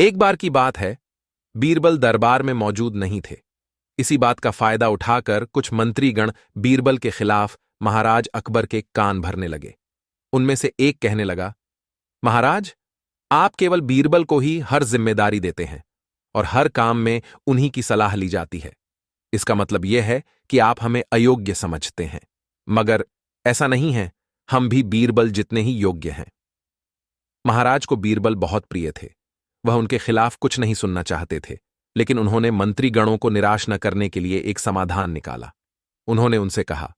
एक बार की बात है, बीरबल दरबार में मौजूद नहीं थे। इसी बात का फायदा उठाकर कुछ मंत्रीगण बीरबल के खिलाफ महाराज अकबर के कान भरने लगे। उनमें से एक कहने लगा, महाराज, आप केवल बीरबल को ही हर जिम्मेदारी देते हैं और हर काम में उन्हीं की सलाह ली जाती है। इसका मतलब यह है कि आप हमें अयोग्य समझते हैं। मगर ऐसा नहीं है, हम भी बीरबल जितने ही योग्य हैं। महाराज को बीरबल बहुत प्रिय थे। वह उनके खिलाफ कुछ नहीं सुनना चाहते थे, लेकिन उन्होंने मंत्रीगणों को निराश न करने के लिए एक समाधान निकाला। उन्होंने उनसे कहा,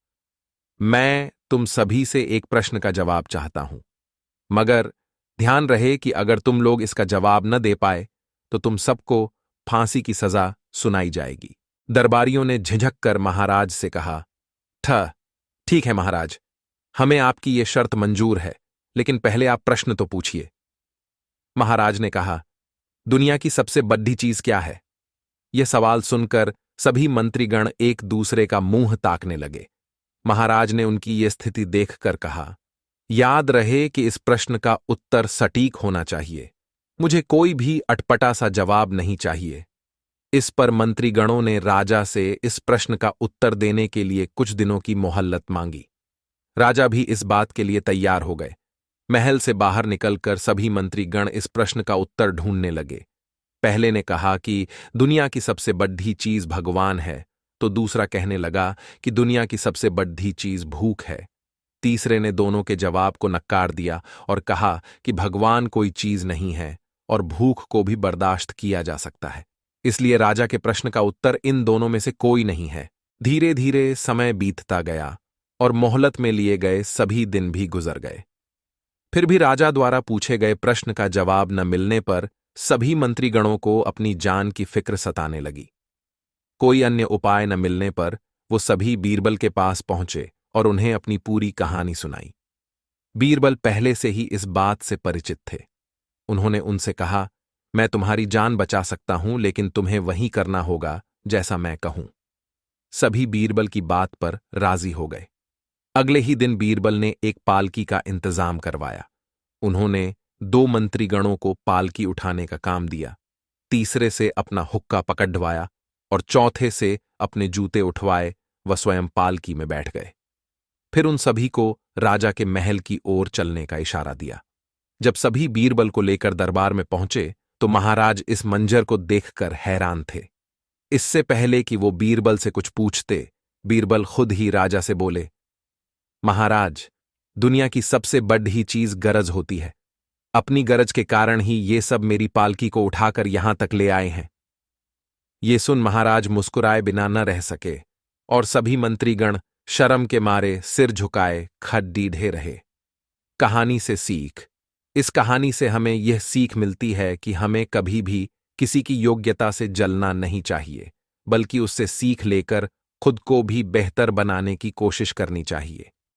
मैं तुम सभी से एक प्रश्न का जवाब चाहता हूं, मगर ध्यान रहे कि अगर तुम लोग इसका जवाब न दे पाए तो तुम सबको फांसी की सजा सुनाई जाएगी। दरबारियों ने झिझक कर महाराज से कहा, ठीक है महाराज, हमें आपकी ये शर्त मंजूर है, लेकिन पहले आप प्रश्न तो पूछिए। महाराज ने कहा, दुनिया की सबसे बड़ी चीज क्या है? यह सवाल सुनकर सभी मंत्रीगण एक दूसरे का मुंह ताकने लगे। महाराज ने उनकी ये स्थिति देखकर कहा, याद रहे कि इस प्रश्न का उत्तर सटीक होना चाहिए। मुझे कोई भी अटपटा सा जवाब नहीं चाहिए। इस पर मंत्रीगणों ने राजा से इस प्रश्न का उत्तर देने के लिए कुछ दिनों की मोहल्लत मांगी। राजा भी इस बात के लिए तैयार हो गए। महल से बाहर निकलकर सभी मंत्रीगण इस प्रश्न का उत्तर ढूंढने लगे। पहले ने कहा कि दुनिया की सबसे बड़ी चीज भगवान है, तो दूसरा कहने लगा कि दुनिया की सबसे बड़ी चीज भूख है। तीसरे ने दोनों के जवाब को नकार दिया और कहा कि भगवान कोई चीज नहीं है और भूख को भी बर्दाश्त किया जा सकता है। इसलिए राजा के प्रश्न का उत्तर इन दोनों में से कोई नहीं है। धीरे धीरे समय बीतता गया और मोहलत में लिए गए सभी दिन भी गुजर गए। फिर भी राजा द्वारा पूछे गए प्रश्न का जवाब न मिलने पर सभी मंत्रीगणों को अपनी जान की फिक्र सताने लगी। कोई अन्य उपाय न मिलने पर वो सभी बीरबल के पास पहुंचे और उन्हें अपनी पूरी कहानी सुनाई। बीरबल पहले से ही इस बात से परिचित थे। उन्होंने उनसे कहा, मैं तुम्हारी जान बचा सकता हूं, लेकिन तुम्हें वही करना होगा जैसा मैं कहूं। सभी बीरबल की बात पर राजी हो गए। अगले ही दिन बीरबल ने एक पालकी का इंतजाम करवाया। उन्होंने 2 मंत्रीगणों को पालकी उठाने का काम दिया, तीसरे से अपना हुक्का पकड़वाया और चौथे से अपने जूते उठवाए व स्वयं पालकी में बैठ गए। फिर उन सभी को राजा के महल की ओर चलने का इशारा दिया। जब सभी बीरबल को लेकर दरबार में पहुंचे तो महाराज इस मंजर को देखकर हैरान थे। इससे पहले कि वो बीरबल से कुछ पूछते, बीरबल खुद ही राजा से बोले, महाराज, दुनिया की सबसे बड़ी चीज गरज होती है। अपनी गरज के कारण ही ये सब मेरी पालकी को उठाकर यहां तक ले आए हैं। ये सुन महाराज मुस्कुराए बिना न रह सके और सभी मंत्रीगण शर्म के मारे सिर झुकाए खड्डीढे रहे। कहानी से सीख। इस कहानी से हमें यह सीख मिलती है कि हमें कभी भी किसी की योग्यता से जलना नहीं चाहिए, बल्कि उससे सीख लेकर खुद को भी बेहतर बनाने की कोशिश करनी चाहिए।